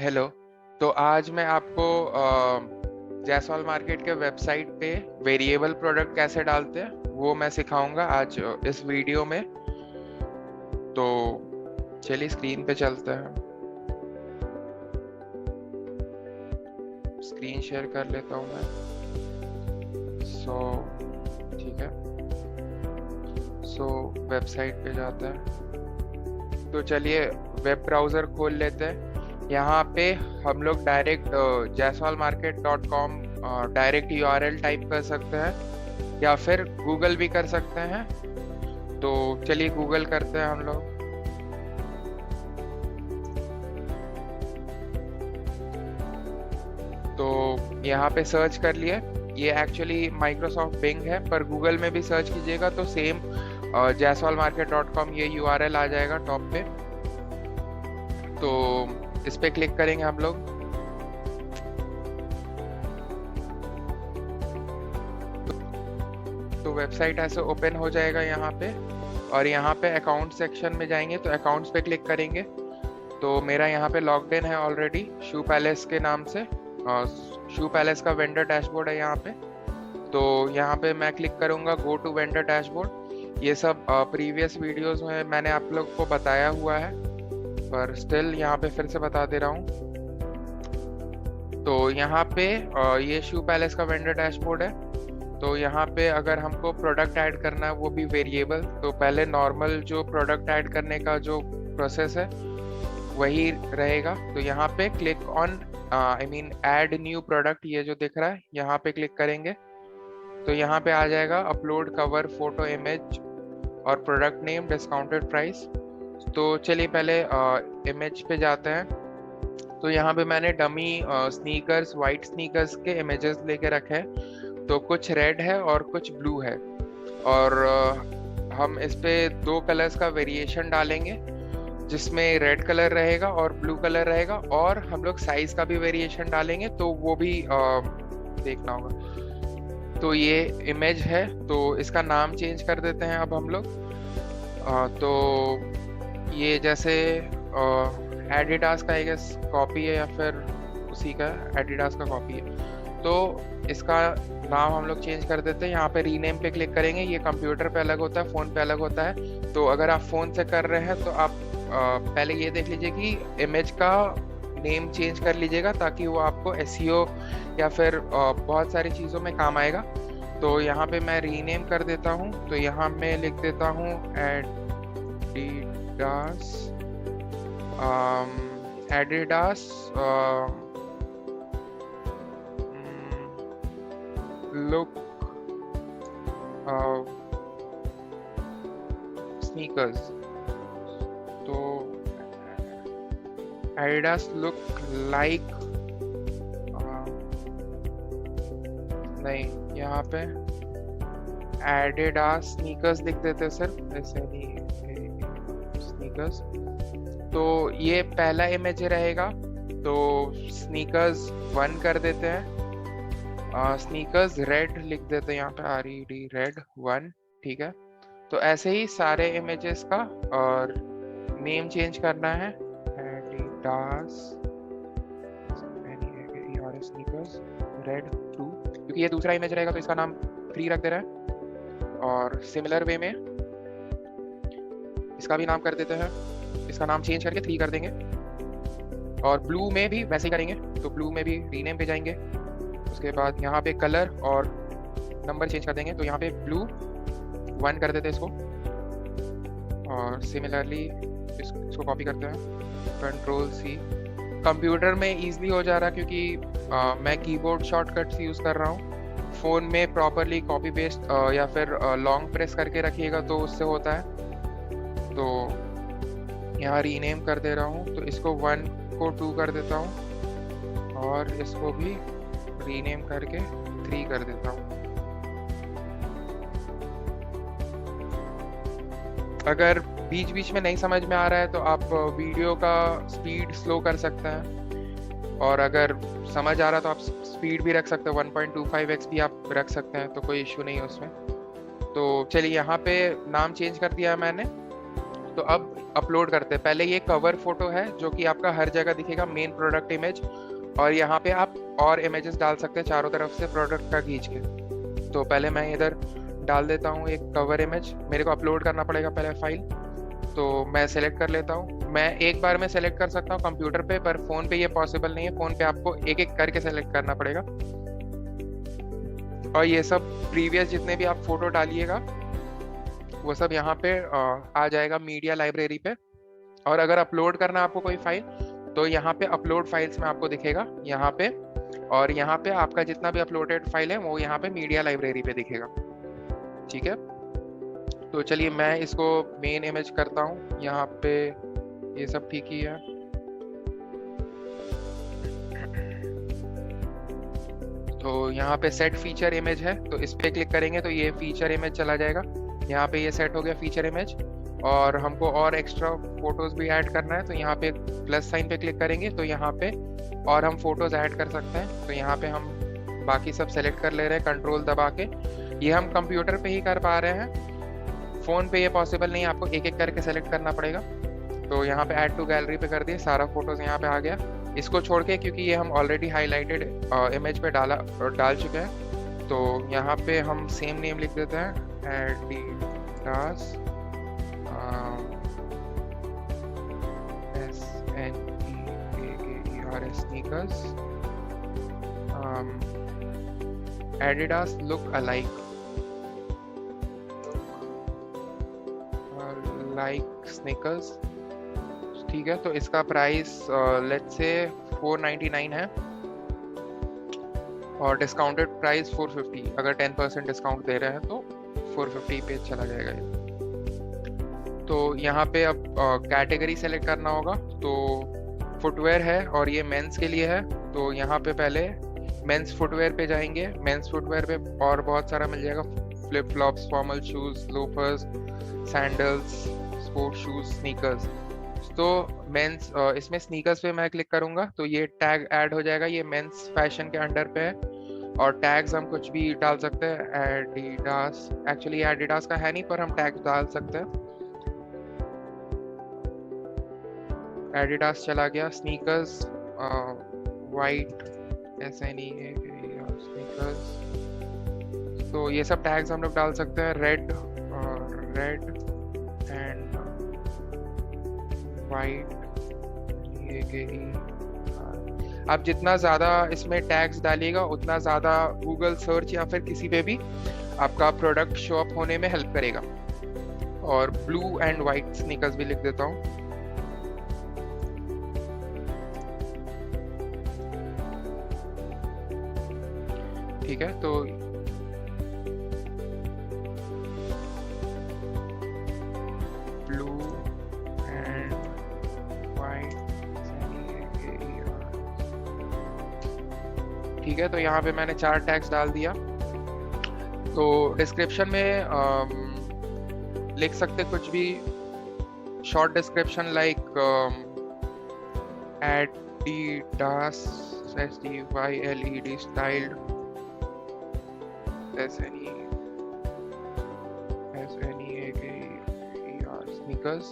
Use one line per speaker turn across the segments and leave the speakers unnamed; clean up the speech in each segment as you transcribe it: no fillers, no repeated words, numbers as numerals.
Hello. तो आज मैं आपको जैसवाल मार्केट के वेबसाइट पे वेरिएबल प्रोडक्ट कैसे डालते हैं वो मैं सिखाऊंगा आज इस वीडियो में। तो चलिए स्क्रीन पे चलते हैं। स्क्रीन शेयर कर लेता हूँ मैं। ठीक है। वेबसाइट पे जाता है। तो चलिए वेब ब्राउज़र खोल लेते हैं। यहाँ पे हम लोग direct jaiswalmarket.com direct URL type कर सकते हैं या फिर गूगल भी कर सकते हैं। तो चलिए गूगल करते हैं हम लोग। तो यहाँ पे सर्च कर लिए। ये एक्चुअली माइक्रोसॉफ्ट बिंग है, पर गूगल में भी सर्च कीजिएगा तो सेम jaiswalmarket.com ये यूआरएल आ जाएगा टॉप पे। तो इस पे क्लिक करेंगे हम लोग। तो वेबसाइट ऐसे ओपन हो जाएगा यहाँ पे, और यहाँ पे अकाउंट सेक्शन में जाएंगे तो अकाउंट्स पे क्लिक करेंगे। तो मेरा यहाँ पे लॉग्ड इन है ऑलरेडी शू पैलेस के नाम से। शू पैलेस का वेंडर डैशबोर्ड है यहाँ पे। तो यहाँ पे मैं क्लिक करूँगा गो टू वेंडर डैशबोर्ड। ये सब प्रीवियस वीडियोस में मैंने आप लोग को बताया हुआ है, पर स्टिल यहाँ पे फिर से बता दे रहा हूँ। तो यहाँ पे ये शू पैलेस का वेंडर डैशबोर्ड है। तो यहाँ पे अगर हमको प्रोडक्ट ऐड करना है वो भी वेरिएबल, तो पहले नॉर्मल जो प्रोडक्ट ऐड करने का जो प्रोसेस है वही रहेगा। तो यहाँ पे click on add new product, ये जो दिख रहा है यहाँ पे क्लिक करेंगे तो यहाँ पे आ जाएगा अपलोड कवर फोटो इमेज और प्रोडक्ट नेम डिस्काउंटेड प्राइस। तो चलिए पहले इमेज पे जाते हैं। तो यहाँ पे मैंने डमी स्नीकर्स, वाइट स्नीकर्स के इमेजेस लेके रखे हैं। तो कुछ रेड है और कुछ ब्लू है, और हम इस पे दो कलर्स का वेरिएशन डालेंगे जिसमें रेड कलर रहेगा और ब्लू कलर रहेगा, और हम लोग साइज का भी वेरिएशन डालेंगे तो वो भी देखना होगा। तो ये इमेज है, तो इसका नाम चेंज कर देते हैं अब हम लोग। तो ये जैसे एडिडास का एक कॉपी है या फिर उसी का एडिडास का कॉपी है, तो इसका नाम हम लोग चेंज कर देते हैं। यहाँ पे रीनेम पे क्लिक करेंगे। ये कंप्यूटर पे अलग होता है, फ़ोन पे अलग होता है। तो अगर आप फ़ोन से कर रहे हैं तो आप पहले ये देख लीजिए कि इमेज का नेम चेंज कर लीजिएगा, ताकि वो आपको एसईओ या फिर बहुत सारी चीज़ों में काम आएगा। तो यहाँ पे मैं रीनेम कर देता हूँ। तो यहाँ मैं लिख देता हूँ एडिडास लुक स्नीकर्स। तो एडिडास लुक लाइक, नहीं यहाँ पे एडिडास स्नीकर्स लिख देते हैं सिर्फ, ऐसे नहीं स्नीकर्स। तो ये पहला इमेज रहेगा। तो स्नीकर्स 1 कर देते हैं। स्नीकर्स रेड लिख देते हैं यहाँ पे, RED रेड 1। ठीक है। तो ऐसे ही सारे इमेजेस का और नेम चेंज करना है। एडिडास स्नीकर्स रेड 2, क्योंकि ये दूसरा इमेज रहेगा तो इसका नाम 3 रख दे रहा है। और सिमिलर वे में इसका भी नाम कर देते हैं, इसका नाम चेंज करके 3 कर देंगे। और ब्लू में भी वैसे ही करेंगे। तो ब्लू में भी रीनेम पे जाएंगे। उसके बाद यहाँ पे कलर और नंबर चेंज कर देंगे। तो यहाँ पे ब्लू 1 कर देते हैं इसको, और सिमिलरली इसको कॉपी करते हैं Ctrl+C। कंप्यूटर में ईजिली हो जा रहा है क्योंकि मैं कीबोर्ड शॉर्टकट्स यूज़ कर रहा हूँ। फ़ोन में प्रॉपरली कॉपी पेस्ट या फिर लॉन्ग प्रेस करके रखिएगा तो उससे होता है। तो यहाँ रीनेम कर दे रहा हूँ। तो इसको 1 को 2 कर देता हूँ, और इसको भी रीनेम करके 3 कर देता हूँ। अगर बीच बीच में नहीं समझ में आ रहा है तो आप वीडियो का स्पीड स्लो कर सकते हैं, और अगर समझ आ रहा है तो आप स्पीड भी रख सकते हैं, 1.25x भी आप रख सकते हैं, तो कोई इश्यू नहीं है उसमें। तो चलिए यहाँ पे नाम चेंज कर दिया है मैंने। तो अब अपलोड करते हैं। पहले ये कवर फोटो है जो कि आपका हर जगह दिखेगा, मेन प्रोडक्ट इमेज, और यहाँ पे आप और इमेजेस डाल सकते हैं चारों तरफ से प्रोडक्ट का खींच के। तो पहले मैं इधर डाल देता हूँ एक कवर इमेज। मेरे को अपलोड करना पड़ेगा पहले फाइल, तो मैं सेलेक्ट कर लेता हूँ। मैं एक बार में सेलेक्ट कर सकता हूँ कंप्यूटर पे, पर फोन पे ये पॉसिबल नहीं है। फोन पे आपको एक एक करके सेलेक्ट करना पड़ेगा। और ये सब प्रीवियस जितने भी आप फोटो डालिएगा वो सब यहाँ पे आ जाएगा मीडिया लाइब्रेरी पे। और अगर अपलोड करना है आपको कोई फाइल, तो यहाँ पे अपलोड फाइल्स में आपको दिखेगा यहाँ पे, और यहाँ पे आपका जितना भी अपलोडेड फाइल है वो यहाँ पे मीडिया लाइब्रेरी पे दिखेगा। ठीक है, तो चलिए मैं इसको मेन इमेज करता हूँ। यहाँ पे ये सब ठीक ही है। तो यहाँ पे सेट फीचर इमेज है, तो इस पे क्लिक करेंगे तो ये फीचर इमेज चला जाएगा। यहाँ पे ये सेट हो गया फीचर इमेज। और हमको और एक्स्ट्रा फोटोज भी ऐड करना है, तो यहाँ पे प्लस साइन पे क्लिक करेंगे तो यहाँ पे और हम फोटोज ऐड कर सकते हैं। तो यहाँ पे हम बाकी सब सेलेक्ट कर ले रहे हैं कंट्रोल दबा के। ये हम कंप्यूटर पे ही कर पा रहे हैं, फोन पे ये पॉसिबल नहीं, आपको एक एक करके सेलेक्ट करना पड़ेगा। तो यहाँ पे ऐड टू गैलरी पे कर दिए, सारा फोटोज यहाँ पे आ गया। इसको छोड़ के, क्योंकि ये हम ऑलरेडी हाईलाइटेड इमेज पे डाल चुके हैं, तो यहाँ पे हम सेम नेम लिख देते हैं, Adidas SNEAKERS sneakers, Adidas look alike, like sneakers। ठीक है, तो इसका प्राइस लेट्स से 499 है और डिस्काउंटेड प्राइस 450। अगर 10% डिस्काउंट दे रहे हैं तो 450 पे चला जाएगा ये। तो यहाँ पे अब कैटेगरी सेलेक्ट करना होगा। तो फुटवेयर है और ये मेंस के लिए है, तो यहाँ पे पहले मेंस फुटवेयर पे जाएंगे। मेंस फुटवेयर पे और बहुत सारा मिल जाएगा, flip flops, formal shoes, loafers, sandals, sport shoes, sneakers. तो मेंस, इसमें स्नीकर्स पे मैं क्लिक करूंगा तो ये टैग ऐड हो जाएगा। ये मेंस फैशन के अंडर पे है और टैग्स हम कुछ भी डाल सकते हैं। एडिडास, एक्चुअली एडिडास का है नहीं पर हम टैग डाल सकते हैं। एडिडास चला गया। स्नीकर्स वाइट SNEA स्नीकर्स, तो ये सब टैग्स हम लोग डाल सकते हैं। रेड एंड वाइट, आप जितना ज़्यादा इसमें टैग्स डालिएगा उतना ज़्यादा गूगल सर्च या फिर किसी पे भी आपका प्रोडक्ट शो अप होने में हेल्प करेगा। और ब्लू एंड वाइट स्नीकर्स भी लिख देता हूँ। ठीक है, तो ब्लू एंड वाइट, ठीक है। तो यहाँ पे मैंने 4 टैग्स डाल दिया। तो डिस्क्रिप्शन में लिख सकते कुछ भी, short description like Adidas STYLED styled sneakers.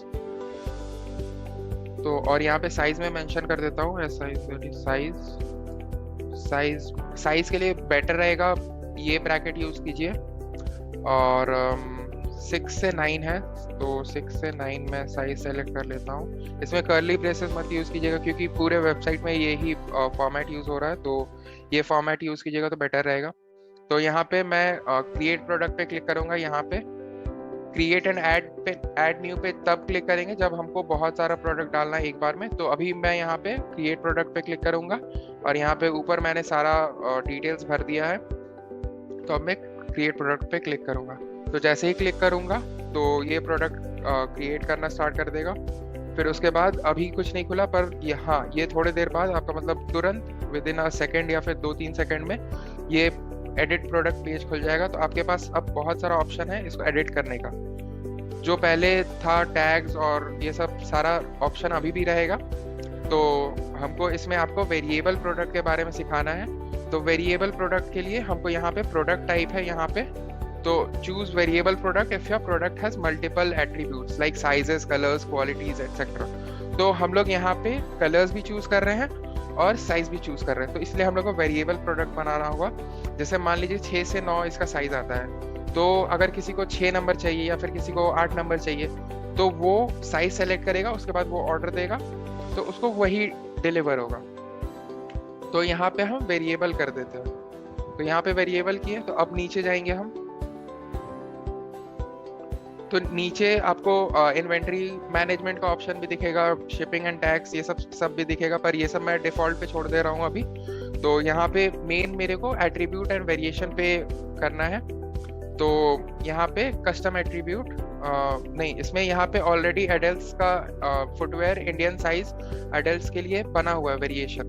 तो और यहाँ पे साइज में मेंशन कर देता हूँ, साइज के लिए बेटर रहेगा ये ब्रैकेट यूज कीजिए। और 6 से 9 है, तो 6 से 9 में साइज सेलेक्ट कर लेता हूँ। इसमें कर्ली ब्रेसेस मत यूज कीजिएगा क्योंकि पूरे वेबसाइट में यही फॉर्मेट यूज हो रहा है, तो ये फॉर्मेट यूज कीजिएगा तो बेटर रहेगा। तो यहाँ पे मैं क्रिएट प्रोडक्ट पे क्लिक करूंगा। यहाँ पे क्रिएट एंड ऐड न्यू पे तब क्लिक करेंगे जब हमको बहुत सारा प्रोडक्ट डालना है एक बार में। तो अभी मैं यहाँ पे क्रिएट प्रोडक्ट पे क्लिक करूंगा और यहाँ पे ऊपर मैंने सारा डिटेल्स भर दिया है। तो अब मैं क्रिएट प्रोडक्ट पे क्लिक करूंगा। तो जैसे ही क्लिक करूंगा तो ये प्रोडक्ट क्रिएट करना स्टार्ट कर देगा। फिर उसके बाद अभी कुछ नहीं खुला, पर यहाँ ये थोड़ी देर बाद आपका मतलब तुरंत विद इन अ सेकेंड या फिर 2-3 सेकेंड में ये एडिट प्रोडक्ट पेज खुल जाएगा। तो आपके पास अब बहुत सारा ऑप्शन है इसको एडिट करने का। जो पहले था टैग्स और ये सब सारा ऑप्शन अभी भी रहेगा। तो हमको इसमें आपको वेरिएबल प्रोडक्ट के बारे में सिखाना है। तो वेरिएबल प्रोडक्ट के लिए हमको यहाँ पे प्रोडक्ट टाइप है, यहाँ पे तो choose variable product if your product has multiple attributes like sizes, colours, qualities etcetera. तो हम लोग यहाँ पे कलर्स भी चूज कर रहे हैं और साइज भी चूज कर रहे हैं, तो इसलिए हम लोग को वेरिएबल प्रोडक्ट बनाना होगा। जैसे मान लीजिए 6 से 9 इसका साइज आता है, तो अगर किसी को 6 नंबर चाहिए या फिर किसी को 8 नंबर चाहिए, तो वो साइज सेलेक्ट करेगा, उसके बाद वो ऑर्डर देगा, तो उसको वही डिलीवर होगा। तो यहाँ पे हम वेरिएबल कर देते हैं, तो यहाँ पे वेरिएबल किए। तो अब नीचे जाएंगे हम, तो नीचे आपको इन्वेंट्री मैनेजमेंट का ऑप्शन भी दिखेगा, शिपिंग एंड टैक्स, ये सब भी दिखेगा, पर ये सब मैं डिफॉल्ट पे छोड़ दे रहा हूँ अभी। तो यहाँ पे मेन मेरे को एट्रीब्यूट एंड वेरिएशन पे करना है। तो यहाँ पे कस्टम एट्रीब्यूट नहीं, इसमें यहाँ पे ऑलरेडी एडल्ट्स का फुटवेयर इंडियन साइज एडल्ट्स के लिए बना हुआ है वेरिएशन,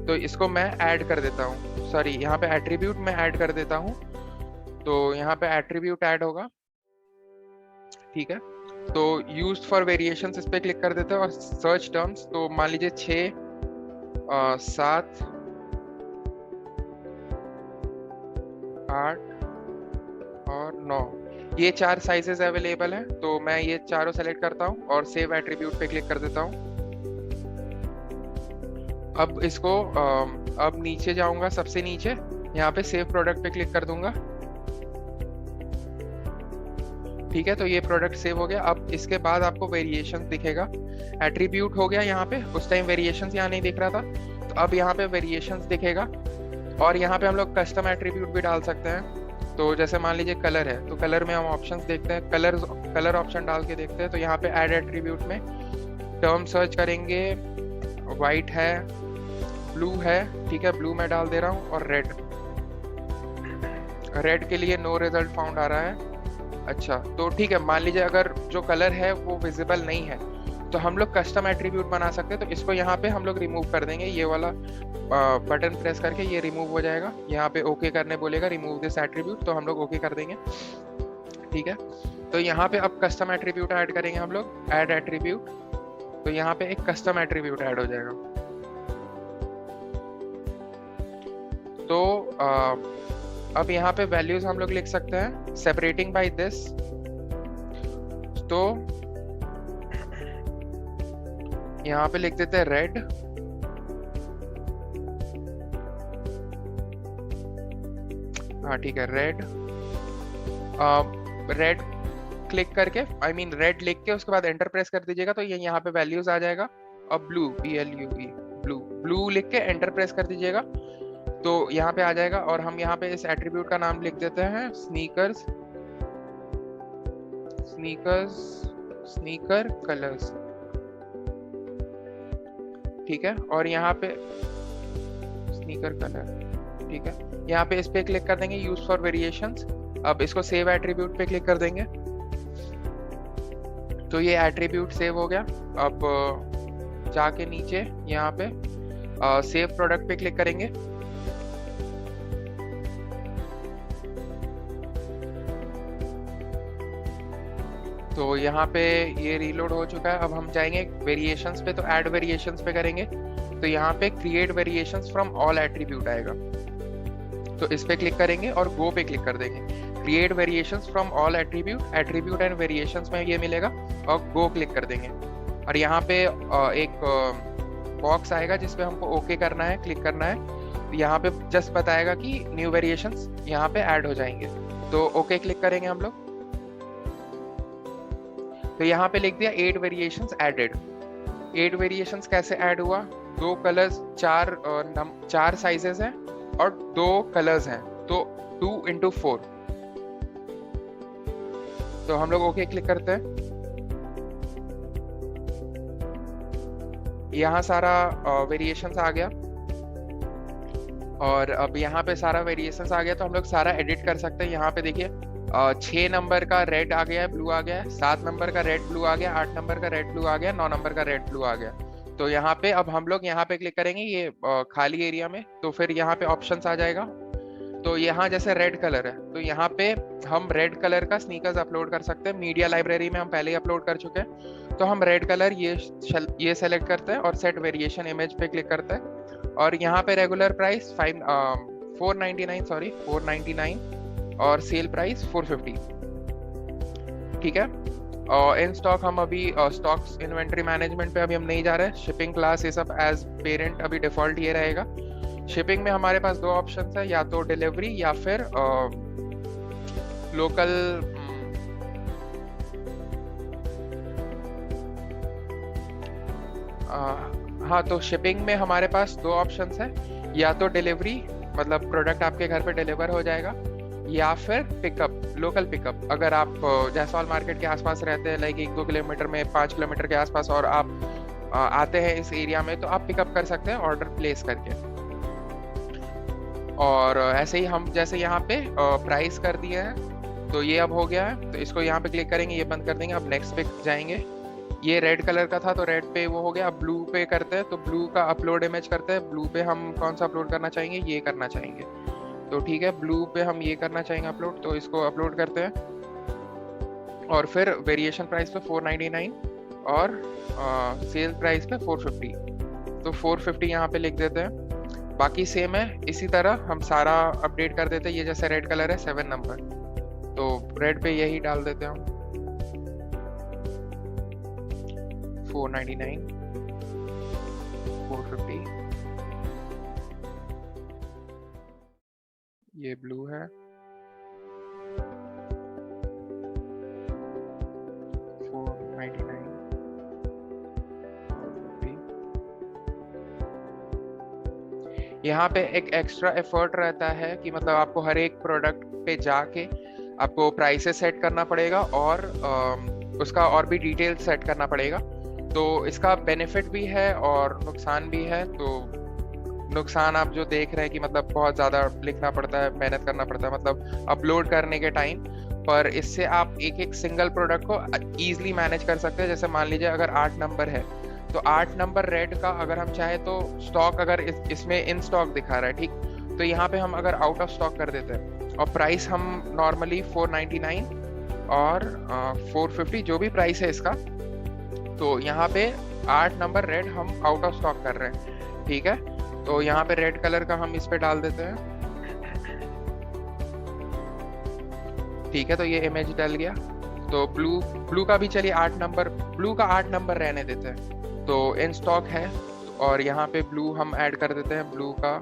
तो इसको मैं ऐड कर देता हूँ। सॉरी, यहाँ पे एट्रीब्यूट में ऐड कर देता हूँ। तो यहाँ पे एट्रीब्यूट ऐड होगा, ठीक है। तो यूज्ड फॉर वेरिएशंस इस पे क्लिक कर देते हैं और सर्च टर्म्स, तो मान लीजिए 6, 7, 8 और 9, ये 4 साइजेस अवेलेबल हैं। तो मैं ये चारों सेलेक्ट करता हूँ और सेव एट्रीब्यूट पे क्लिक कर देता हूँ। अब इसको अब नीचे जाऊंगा, सबसे नीचे यहाँ पे सेव प्रोडक्ट पे क्लिक कर दूंगा, ठीक है। तो ये प्रोडक्ट सेव हो गया। अब इसके बाद आपको वेरिएशन दिखेगा, एट्रीब्यूट हो गया यहाँ पे, उस टाइम वेरिएशन यहाँ नहीं दिख रहा था, तो अब यहाँ पे वेरिएशन दिखेगा। और यहाँ पे हम लोग कस्टम एट्रीब्यूट भी डाल सकते हैं। तो जैसे मान लीजिए कलर है, तो कलर में हम ऑप्शंस देखते हैं, कलर ऑप्शन डाल के देखते हैं। तो यहाँ पे ऐड एट्रीब्यूट में टर्म सर्च करेंगे, वाइट है, ब्लू है, ठीक है, ब्लू में डाल दे रहा हूँ, और रेड के लिए नो रिजल्ट फाउंड आ रहा है। अच्छा, तो ठीक है, मान लीजिए अगर जो कलर है वो विजिबल नहीं है, तो हम लोग कस्टम एट्रीब्यूट बना सकते हैं। तो इसको यहाँ पे हम लोग रिमूव कर देंगे, ये वाला बटन प्रेस करके ये रिमूव हो जाएगा। यहाँ पे ओके करने बोलेगा, रिमूव दिस एट्रीब्यूट, तो हम लोग ओके कर देंगे, ठीक है। तो यहाँ पे अब कस्टम एट्रीब्यूट ऐड करेंगे हम लोग, ऐड एट्रीब्यूट। तो यहाँ पे एक कस्टम एट्रीब्यूट ऐड हो जाएगा। तो अब यहाँ पे वैल्यूज हम लोग लिख सकते हैं, सेपरेटिंग बाय दिस। तो यहाँ पे लिख देते हैं रेड, हाँ ठीक है, रेड। रेड क्लिक करके, आई मीन रेड लिख के उसके बाद एंटर प्रेस कर दीजिएगा, तो ये यहाँ पे वैल्यूज आ जाएगा। अब ब्लू, BLUE, ब्लू लिख के एंटर प्रेस कर दीजिएगा, तो यहाँ पे आ जाएगा। और हम यहाँ पे इस एट्रीब्यूट का नाम लिख देते हैं स्नीकर कलर्स, ठीक है। और यहाँ पे स्नीकर कलर, ठीक है, यहाँ पे इस पे क्लिक कर देंगे, यूज फॉर वेरिएशंस। अब इसको सेव एट्रीब्यूट पे क्लिक कर देंगे, तो ये एट्रीब्यूट सेव हो गया। अब जाके नीचे यहाँ पे सेव प्रोडक्ट पे क्लिक करेंगे, तो यहाँ पे ये रीलोड हो चुका है। अब हम जाएंगे वेरिएशंस पे, तो ऐड वेरिएशंस पे करेंगे, तो यहाँ पे create variations from all attribute आएगा, तो इस पे क्लिक करेंगे और गो पे क्लिक कर देंगे। Create variations from all attribute and variations में ये मिलेगा, और गो क्लिक कर देंगे। और यहाँ पे एक बॉक्स आएगा जिसपे हमको ओके करना है, क्लिक करना है। यहाँ पे जस्ट बताएगा कि न्यू वेरिएशंस यहाँ पे ऐड हो जाएंगे, तो ओके क्लिक करेंगे हम लोग। तो यहाँ पे लिख दिया 8 वेरिएशंस एडेड। 8 वेरिएशंस कैसे ऐड हुआ? 2 कलर्स, 4 साइजेस हैं और 2 कलर्स हैं, तो 2 into 4। तो हम लोग ओके क्लिक करते हैं। यहाँ सारा वेरिएशंस आ गया, और अब यहाँ पे सारा वेरिएशंस आ गया, तो हम लोग सारा एडिट कर सकते हैं। यहाँ पे देखिए 6 नंबर का रेड आ गया है, ब्लू आ गया है, 7 नंबर का रेड ब्लू आ गया, 8 नंबर का रेड ब्लू आ गया, 9 नंबर का रेड ब्लू आ गया। तो यहाँ पे अब हम लोग यहाँ पे क्लिक करेंगे ये खाली एरिया में, तो फिर यहाँ पे ऑप्शंस आ जाएगा। तो यहाँ जैसे रेड कलर है, तो यहाँ पे हम रेड कलर का स्नीकर्स अपलोड कर सकते हैं। मीडिया लाइब्रेरी में हम पहले ही अपलोड कर चुके हैं, तो हम रेड कलर ये सेलेक्ट करते हैं और सेट वेरिएशन इमेज पे क्लिक करते हैं। और यहाँ पे रेगुलर प्राइस 499, और सेल प्राइस 450। ठीक है। और इन स्टॉक हम अभी स्टॉक्स इन्वेंट्री मैनेजमेंट पे अभी हम नहीं जा रहे हैं। शिपिंग क्लास ये सब एज पेरेंट अभी डिफॉल्ट ये रहेगा। शिपिंग में हमारे पास दो ऑप्शन है, या तो डिलीवरी या फिर लोकल। हाँ, तो शिपिंग में हमारे पास दो ऑप्शंस है, या तो डिलीवरी मतलब प्रोडक्ट आपके घर पे डिलीवर हो जाएगा, या फिर पिकअप, लोकल पिकअप। अगर आप जायसवाल मार्केट के आसपास रहते हैं, लाइक 1-2 किलोमीटर में, 5 किलोमीटर के आसपास, और आप आते हैं इस एरिया में, तो आप पिकअप कर सकते हैं ऑर्डर प्लेस करके। और ऐसे ही हम जैसे यहाँ पे प्राइस कर दिए हैं, तो ये अब हो गया है, तो इसको यहाँ पे क्लिक करेंगे, ये बंद कर देंगे। अब नेक्स्ट पे जाएंगे। ये रेड कलर का था तो रेड पे वो हो गया। अब ब्लू पे करते हैं, तो ब्लू का अपलोड इमेज करते हैं। ब्लू पे हम कौन सा अपलोड करना चाहेंगे, ये करना चाहेंगे। तो ठीक है, ब्लू पे हम ये करना चाहेंगे अपलोड, तो इसको अपलोड करते हैं। और फिर वेरिएशन प्राइस पे 499 और सेल प्राइस पे 450, तो 450 यहाँ पे लिख देते हैं। बाकी सेम है, इसी तरह हम सारा अपडेट कर देते हैं। ये जैसे रेड कलर है 7 नंबर, तो रेड पे यही डाल देते हैं हम 499 450। ये ब्लू है, 499 450। यहाँ पे एक एक्स्ट्रा एफर्ट रहता है कि मतलब आपको हर एक प्रोडक्ट पे जाके आपको प्राइसेस सेट करना पड़ेगा और उसका और भी डिटेल सेट करना पड़ेगा। तो इसका बेनिफिट भी है और नुकसान भी है। तो नुकसान आप जो देख रहे हैं कि मतलब बहुत ज़्यादा लिखना पड़ता है, मेहनत करना पड़ता है मतलब अपलोड करने के टाइम पर। इससे आप एक एक सिंगल प्रोडक्ट को ईजिली मैनेज कर सकते हैं। जैसे मान लीजिए अगर 8 नंबर है, तो 8 नंबर रेड का अगर हम चाहे तो स्टॉक अगर इसमें इन स्टॉक दिखा रहा है, ठीक, तो यहाँ पे हम अगर आउट ऑफ स्टॉक कर देते हैं और प्राइस हम नॉर्मली 499 और 450 जो भी प्राइस है इसका, तो यहाँ पे 8 नंबर रेड हम आउट ऑफ स्टॉक कर रहे हैं। ठीक है, तो यहाँ पे रेड कलर का हम इस पे डाल देते हैं। ठीक है, तो ये इमेज डल गया। तो ब्लू का भी चलिए 8 नंबर, ब्लू का 8 नंबर रहने देते हैं, तो इन स्टॉक है। और यहाँ पे ब्लू हम ऐड कर देते हैं, ब्लू का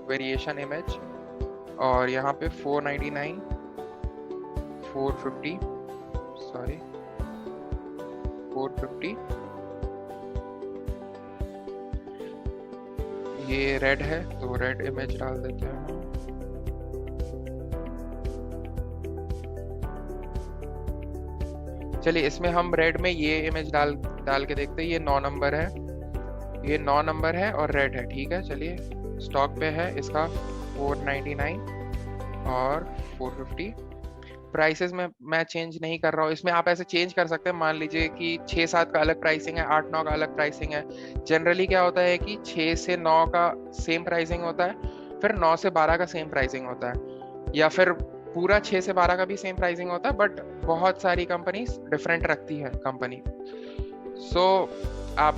वेरिएशन इमेज। और यहाँ पे 499 450 सॉरी 450। ये रेड है तो रेड इमेज डाल देते हैं। चलिए इसमें हम रेड में ये इमेज डाल के देखते हैं। ये 9 नंबर है, ये 9 नंबर है और रेड है। ठीक है, चलिए स्टॉक पे है इसका 499 और 450। प्राइसेस में मैं चेंज नहीं कर रहा हूँ, इसमें आप ऐसे चेंज कर सकते हैं। मान लीजिए कि 6-7 का अलग प्राइसिंग है, 8-9 का अलग प्राइसिंग है। जनरली क्या होता है कि 6 से 9 का सेम प्राइसिंग होता है, फिर 9 से 12 का सेम प्राइसिंग होता है, या फिर पूरा 6 से 12 का भी सेम प्राइसिंग होता है। बट बहुत सारी कंपनीज डिफरेंट रखती है कंपनी। सो आप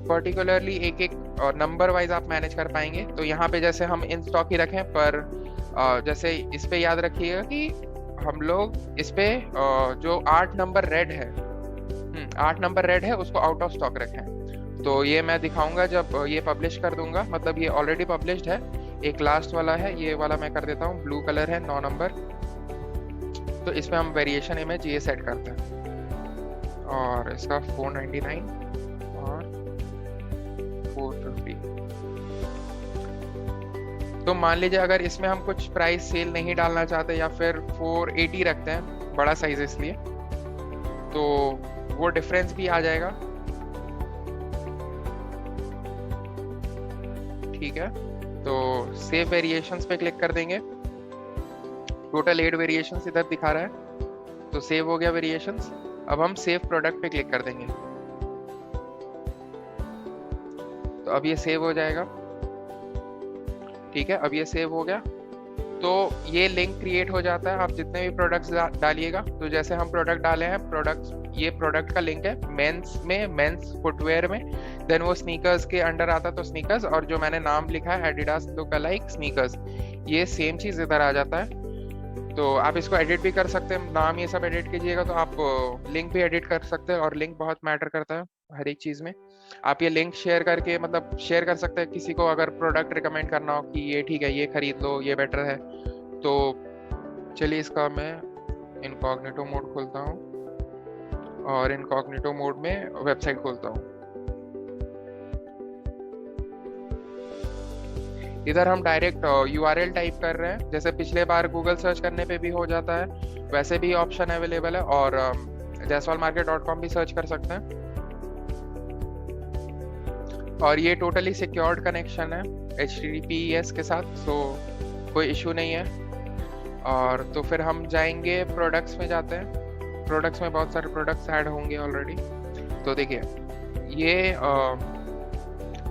पर्टिकुलरली एक एक नंबर वाइज आप मैनेज कर पाएंगे। तो यहाँ पे जैसे हम इन स्टॉक ही रखें, पर जैसे इस पे याद रखिएगा कि हम लोग इस पे जो 8 नंबर रेड है, 8 नंबर रेड है, उसको आउट ऑफ स्टॉक रखें। तो ये मैं दिखाऊंगा जब ये पब्लिश कर दूंगा, मतलब ये ऑलरेडी पब्लिश्ड है। एक लास्ट वाला है, ये वाला मैं कर देता हूँ, ब्लू कलर है 9 नंबर। तो इसमें हम वेरिएशन इमेज ये सेट करते हैं और इसका 499 और 450। तो मान लीजिए अगर इसमें हम कुछ प्राइस सेल नहीं डालना चाहते या फिर 480 रखते हैं, बड़ा साइज है इसलिए, तो वो डिफरेंस भी आ जाएगा। ठीक है, तो सेव वेरिएशंस पे क्लिक कर देंगे। टोटल 8 वेरिएशंस इधर दिखा रहा है, तो सेव हो गया वेरिएशंस। अब हम सेव प्रोडक्ट पे क्लिक कर देंगे, तो अब ये सेव हो जाएगा। ठीक है, अब ये सेव हो गया, तो ये लिंक क्रिएट हो जाता है। आप जितने भी प्रोडक्ट्स डालिएगा, तो जैसे हम प्रोडक्ट डाले हैं, प्रोडक्ट्स, ये प्रोडक्ट का लिंक है मेंस में, मेंस फुटवेयर में, देन वो स्नीकर्स के अंडर आता तो स्नीकर्स, और जो मैंने नाम लिखा है एडिडास लुक अलाइक स्नीकर्स, ये सेम चीज इधर आ जाता है। तो आप इसको एडिट भी कर सकते हैं, नाम ये सब एडिट कीजिएगा, तो आप लिंक भी एडिट कर सकते हैं, और लिंक बहुत मैटर करता है हर एक चीज़ में। आप ये लिंक शेयर करके मतलब शेयर कर सकते हैं किसी को, अगर प्रोडक्ट रिकमेंड करना हो कि ये ठीक है, ये खरीद लो, ये बेटर है। तो चलिए इसका मैं इनकॉग्निटो मोड खोलता हूँ और इनकॉग्निटो मोड में वेबसाइट खोलता हूँ। इधर हम डायरेक्ट URL टाइप कर रहे हैं, जैसे पिछले बार गूगल सर्च करने पे भी हो जाता है, वैसे भी ऑप्शन अवेलेबल है, और jaiswalmarket.com भी सर्च कर सकते हैं। और ये टोटली सिक्योर्ड कनेक्शन है HTTPS के साथ, तो कोई इशू नहीं है। और तो फिर हम जाएंगे प्रोडक्ट्स में, जाते हैं। प्रोडक्ट्स में बहुत सारे प्रोडक्ट्स ऐड होंगे ऑलरेडी। तो देखिए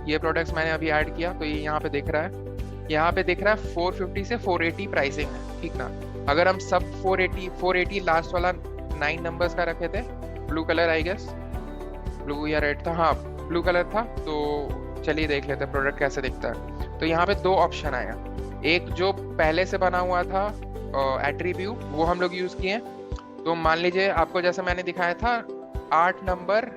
ये प्रोडक्ट्स मैंने अभी ऐड किया, तो ये यहाँ पे दिख रहा है, 450 से 480 प्राइसिंग है, ठीक ना। अगर हम सब 480 लास्ट वाला 9 नंबर्स का रखे थे, blue colour I guess, blue या रेड था, हाँ ब्लू कलर था। तो चलिए देख लेते हैं प्रोडक्ट कैसे दिखता है। तो यहाँ पे 2 ऑप्शन आया, एक जो पहले से बना हुआ था एट्रीब्यूट, वो हम लोग यूज किए। तो मान लीजिए आपको जैसे मैंने दिखाया था 8 नंबर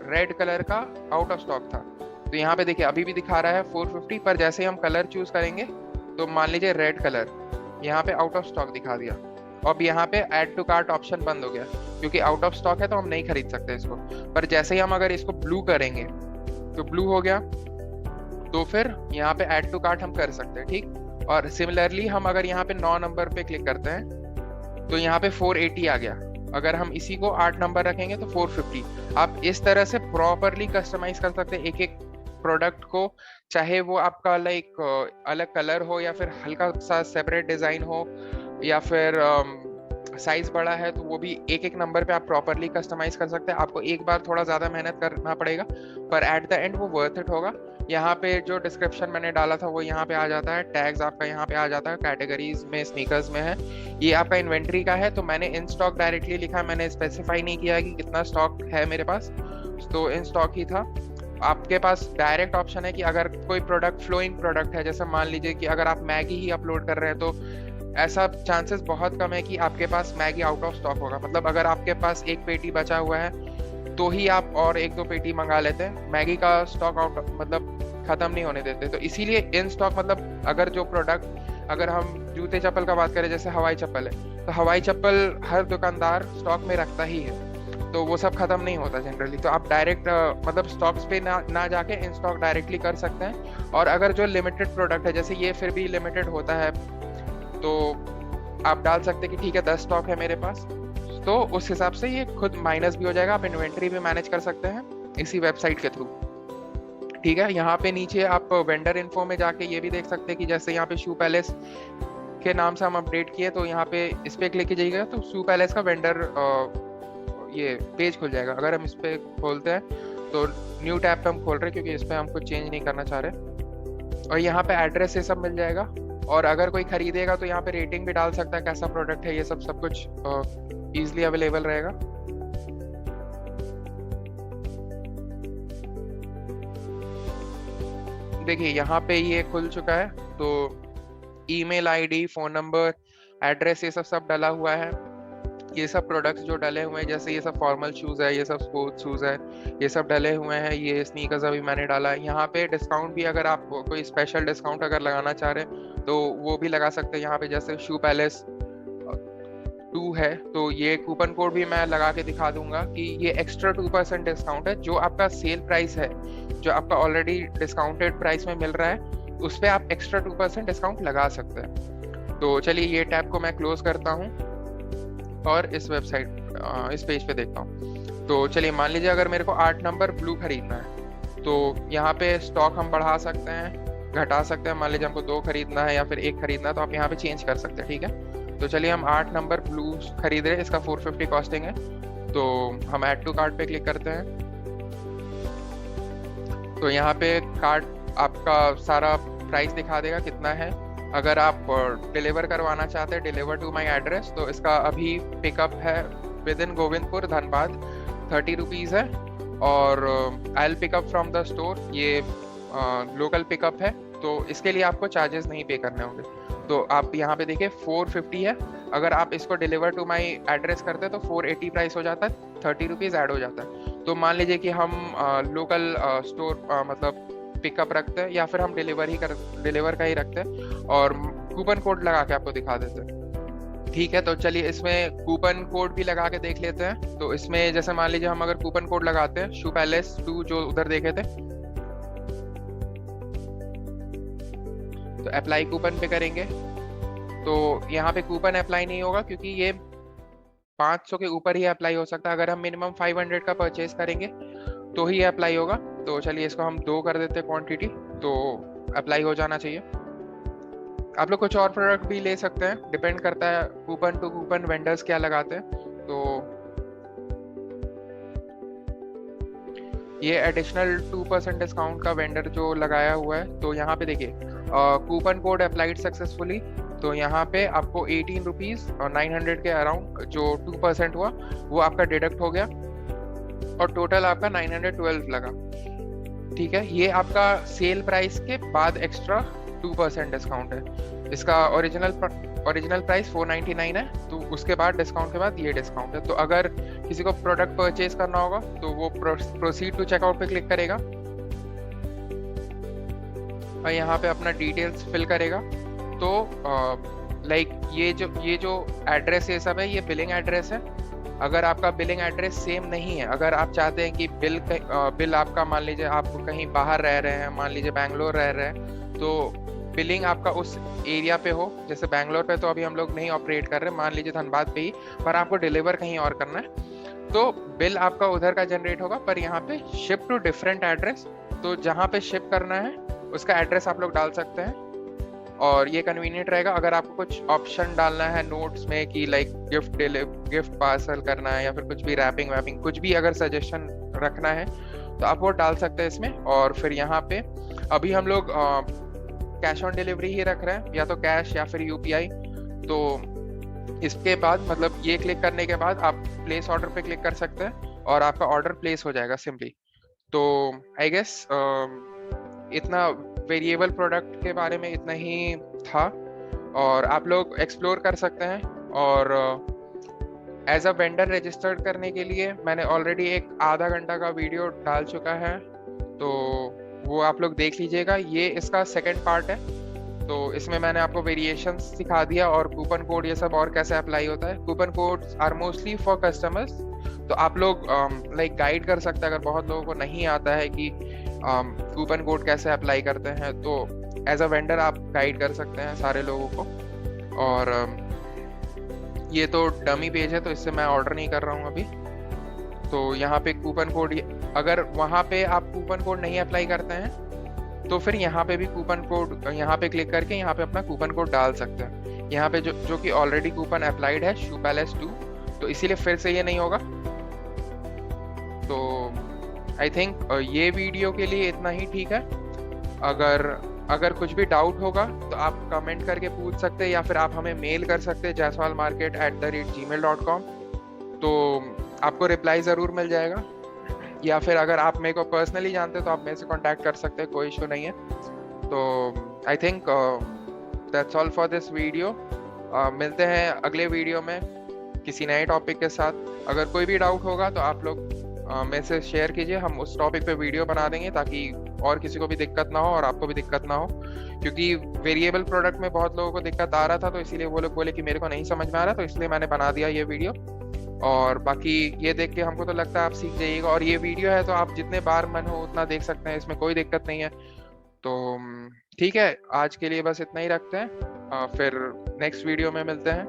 रेड कलर का आउट ऑफ स्टॉक था, तो यहाँ पे देखिए अभी भी दिखा रहा है 450, पर जैसे ही हम कलर चूज करेंगे तो मान लीजिए रेड कलर यहाँ पे आउट ऑफ स्टॉक दिखा दिया। अब यहाँ पे ऐड टू कार्ट ऑप्शन बंद हो गया, क्योंकि आउट ऑफ स्टॉक है तो हम नहीं खरीद सकते इसको। पर जैसे ही हम अगर इसको ब्लू करेंगे तो ब्लू हो गया, तो फिर यहाँ पे ऐड टू कार्ट हम कर सकते हैं, ठीक। और सिमिलरली हम अगर यहाँ पे 9 नंबर पे क्लिक करते हैं तो यहाँ पे 480 आ गया। अगर हम इसी को 8 नंबर रखेंगे तो 450। आप इस तरह से प्रॉपरली कस्टमाइज कर सकते हैं एक एक प्रोडक्ट को, चाहे वो आपका लाइक अलग कलर हो, या फिर हल्का सा सेपरेट डिजाइन हो, या फिर साइज बड़ा है तो वो भी एक एक नंबर पे आप प्रॉपरली कस्टमाइज कर सकते हैं। आपको एक बार थोड़ा ज्यादा मेहनत करना पड़ेगा, पर एट द एंड वो वर्थ इट होगा। यहाँ पे जो डिस्क्रिप्शन मैंने डाला था वो यहाँ पे आ जाता है, टैग्स आपका यहाँ पे आ जाता है, कैटेगरीज में स्नीकर्स में है, ये आपका इन्वेंट्री का है। तो मैंने इन स्टॉक डायरेक्टली लिखा, मैंने स्पेसिफाई नहीं किया कि कितना स्टॉक है मेरे पास, तो इन स्टॉक ही था। आपके पास डायरेक्ट ऑप्शन है कि अगर कोई प्रोडक्ट फ्लोइंग प्रोडक्ट है, जैसे मान लीजिए कि अगर आप मैगी ही अपलोड कर रहे हैं, तो ऐसा चांसेस बहुत कम है कि आपके पास मैगी आउट ऑफ स्टॉक होगा। मतलब अगर आपके पास एक पेटी बचा हुआ है तो ही आप और 1-2 पेटी मंगा लेते हैं, मैगी का स्टॉक आउट मतलब खत्म नहीं होने देते। तो इसीलिए इन स्टॉक, मतलब अगर जो प्रोडक्ट, अगर हम जूते चप्पल का बात करें, जैसे हवाई चप्पल है, तो हवाई चप्पल हर दुकानदार स्टॉक में रखता ही है, तो वो सब खत्म नहीं होता जनरली। तो आप डायरेक्ट मतलब स्टॉक्स पे ना जाके इन स्टॉक डायरेक्टली कर सकते हैं। और अगर जो लिमिटेड प्रोडक्ट है, जैसे ये फिर भी लिमिटेड होता है, तो आप डाल सकते हैं कि ठीक है 10 स्टॉक है मेरे पास, तो उस हिसाब से ये खुद माइनस भी हो जाएगा। आप इन्वेंट्री भी मैनेज कर सकते हैं इसी वेबसाइट के थ्रू, ठीक है। यहाँ पे नीचे आप वेंडर इन्फो में जाके ये भी देख सकते हैं कि जैसे यहाँ पे शू पैलेस के नाम से हम अपडेट किए, तो यहाँ पे इस पे क्लिक कीजिएगा तो शू पैलेस का वेंडर ये पेज खुल जाएगा। अगर हम इस पे खोलते हैं तो न्यू टैब पे हम खोल रहे हैं, क्योंकि इस पे हम कुछ चेंज नहीं करना चाह रहे। और यहाँ पे एड्रेस ये सब मिल जाएगा, और अगर कोई खरीदेगा तो यहाँ पे रेटिंग भी डाल सकता है, कैसा प्रोडक्ट है, ये सब कुछ इजीली अवेलेबल रहेगा। देखिए यहाँ पे ये खुल चुका है, तो email ID, phone number, address, ये सब डला हुआ है। ये सब प्रोडक्ट्स जो डले हुए हैं, जैसे ये सब फॉर्मल शूज है, ये सब स्पोर्ट्स शूज है, ये सब डले हुए हैं। ये स्नीकर्स अभी मैंने डाला है। यहाँ पे डिस्काउंट भी, अगर आप कोई स्पेशल डिस्काउंट अगर लगाना चाह रहे हैं तो वो भी लगा सकते हैं। यहाँ पे जैसे शू पैलेस 2 है, तो ये कूपन कोड भी मैं लगा के दिखा दूंगा कि ये एक्स्ट्रा 2% डिस्काउंट है। जो आपका सेल प्राइस है, जो आपका ऑलरेडी डिस्काउंटेड प्राइस में मिल रहा है, उस पर आप एक्स्ट्रा 2% डिस्काउंट लगा सकते हैं। तो चलिए ये टैब को मैं क्लोज करता हूँ और इस वेबसाइट इस पेज पे देखता हूँ। तो चलिए मान लीजिए अगर मेरे को 8 नंबर ब्लू खरीदना है, तो यहाँ पे स्टॉक हम बढ़ा सकते हैं, घटा सकते हैं। मान लीजिए हमको 2 खरीदना है या फिर 1 खरीदना है, तो आप यहाँ पे चेंज कर सकते हैं, ठीक है। तो चलिए हम 8 नंबर ब्लू खरीद रहे हैं, इसका 450 कॉस्टिंग है। तो हम ऐड टू कार्ट पे क्लिक करते हैं, तो यहाँ पे कार्ट आपका सारा प्राइस दिखा देगा कितना है। अगर आप डिलीवर करवाना चाहते हैं, डिलीवर टू माई एड्रेस, तो इसका अभी पिकअप है with in Govindpur Dhanbad, 30 rupees है। और I will pick up from the store, ये लोकल पिकअप है, तो इसके लिए आपको चार्जेस नहीं पे करने होंगे। तो आप यहाँ पे देखिए 450 है, अगर आप इसको डिलीवर टू माई एड्रेस करते हैं तो 480 प्राइस हो जाता है, 30 रुपीज़ ऐड हो जाता है। तो मान लीजिए कि हम लोकल स्टोर मतलब पिकअप रखते हैं या फिर हम डिलीवर का ही रखते हैं और कूपन कोड लगा के आपको दिखा देते हैं। ठीक है, तो चलिए इसमें कूपन कोड भी लगा के देख लेते हैं। तो इसमें जैसे मान लीजिए हम अगर कूपन कोड लगाते हैं शू पैलेस 2 जो उधर देखे थे, तो अप्लाई कूपन पे करेंगे। तो यहाँ पे कूपन अप्लाई नहीं होगा क्योंकि ये 500 के ऊपर ही अप्लाई हो सकता है। अगर हम मिनिमम 500 का परचेज करेंगे तो ही अप्लाई होगा। तो चलिए इसको हम 2 कर देते हैं क्वांटिटी, तो अप्लाई हो जाना चाहिए। आप लोग कुछ और प्रोडक्ट भी ले सकते हैं, डिपेंड करता है कूपन टू कूपन वेंडर्स क्या लगाते हैं। तो ये एडिशनल 2% डिस्काउंट का वेंडर जो लगाया हुआ है, तो यहाँ पे देखिए कूपन कोड अप्लाइड सक्सेसफुली, तो यहाँ पे आपको 18 रुपीज़ और 900 के अराउंड जो 2% हुआ वो आपका डिडक्ट हो गया और टोटल आपका 912 लगा। ठीक है, ये आपका सेल प्राइस के बाद एक्स्ट्रा 2% डिस्काउंट है। इसका ओरिजिनल प्राइस 499 है, तो उसके बाद डिस्काउंट के बाद ये डिस्काउंट है। तो अगर किसी को प्रोडक्ट परचेज करना होगा तो वो प्रोसीड टू चेकआउट पे क्लिक करेगा और यहाँ पे अपना डिटेल्स फिल करेगा। तो लाइक ये जो एड्रेस ये सब है, ये बिलिंग एड्रेस है। अगर आपका बिलिंग एड्रेस सेम नहीं है, अगर आप चाहते हैं कि बिल आपका मान लीजिए आप कहीं बाहर रह रहे हैं, मान लीजिए बैंगलोर रह रहे हैं, तो बिलिंग आपका उस एरिया पे हो, जैसे बैंगलोर पे तो अभी हम लोग नहीं ऑपरेट कर रहे, मान लीजिए धनबाद पे ही, पर आपको डिलीवर कहीं और करना है, तो बिल आपका उधर का जनरेट होगा। पर यहाँ पे शिप टू डिफरेंट एड्रेस, तो जहाँ पे शिप करना है उसका एड्रेस आप लोग डाल सकते हैं और ये कन्वीनियंट रहेगा। अगर आपको कुछ ऑप्शन डालना है नोट्स में कि लाइक गिफ्ट पार्सल करना है या फिर कुछ भी रैपिंग वैपिंग कुछ भी अगर सजेशन रखना है तो आप वो डाल सकते हैं इसमें। और फिर यहाँ पे अभी हम लोग कैश ऑन डिलीवरी ही रख रहे हैं, या तो कैश या फिर यूपीआई। तो इसके बाद मतलब ये क्लिक करने के बाद आप प्लेस ऑर्डर पे क्लिक कर सकते हैं और आपका ऑर्डर प्लेस हो जाएगा सिंपली। तो आई गेस इतना वेरिएबल प्रोडक्ट के बारे में इतना ही था और आप लोग एक्सप्लोर कर सकते हैं। और एज अ वेंडर रजिस्टर्ड करने के लिए मैंने ऑलरेडी एक आधा घंटा का वीडियो डाल चुका है, तो वो आप लोग देख लीजिएगा। ये इसका सेकंड पार्ट है, तो इसमें मैंने आपको वेरिएशंस सिखा दिया और कूपन कोड ये सब और कैसे अप्लाई होता है। Coupon codes are mostly for customers, तो आप लोग लाइक गाइड कर सकते हैं। अगर बहुत लोगों को नहीं आता है कि कूपन कोड कैसे अप्लाई करते हैं, तो एज अ वेंडर आप गाइड कर सकते हैं सारे लोगों को। और ये तो डमी पेज है, तो इससे मैं ऑर्डर नहीं कर रहा हूँ अभी। तो यहाँ पे कूपन कोड, अगर वहाँ पे आप कूपन कोड नहीं अप्लाई करते हैं तो फिर यहाँ पे भी कूपन कोड, यहाँ पे क्लिक करके यहाँ पे अपना कूपन कोड डाल सकते हैं। यहाँ पे जो कि ऑलरेडी कूपन अप्लाइड है शू पैलेस 2, तो इसीलिए फिर से ये नहीं होगा। तो आई थिंक ये वीडियो के लिए इतना ही ठीक है। अगर कुछ भी डाउट होगा तो आप कमेंट करके पूछ सकते हैं या फिर आप हमें मेल कर सकते हैं jaiswalmarket@gmail.com, तो आपको रिप्लाई ज़रूर मिल जाएगा। या फिर अगर आप मेरे को पर्सनली जानते हैं तो आप मेरे से कांटेक्ट कर सकते हैं, कोई इशू नहीं है। तो I think that's all for this video. मिलते हैं अगले वीडियो में किसी नए टॉपिक के साथ। अगर कोई भी डाउट होगा तो आप लोग मेरे से शेयर कीजिए, हम उस टॉपिक पे वीडियो बना देंगे ताकि और किसी को भी दिक्कत ना हो और आपको भी दिक्कत ना हो। क्योंकि वेरिएबल प्रोडक्ट में बहुत लोगों को दिक्कत आ रहा था, तो इसीलिए वो लोग बोले कि मेरे को नहीं समझ में आ रहा, तो इसलिए मैंने बना दिया ये वीडियो। और बाकी ये देख के हमको तो लगता है आप सीख जाइएगा। और ये वीडियो है तो आप जितने बार मन हो उतना देख सकते हैं, इसमें कोई दिक्कत नहीं है। तो ठीक है, आज के लिए बस इतना ही रखते हैं, फिर नेक्स्ट वीडियो में मिलते हैं।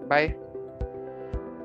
बाय।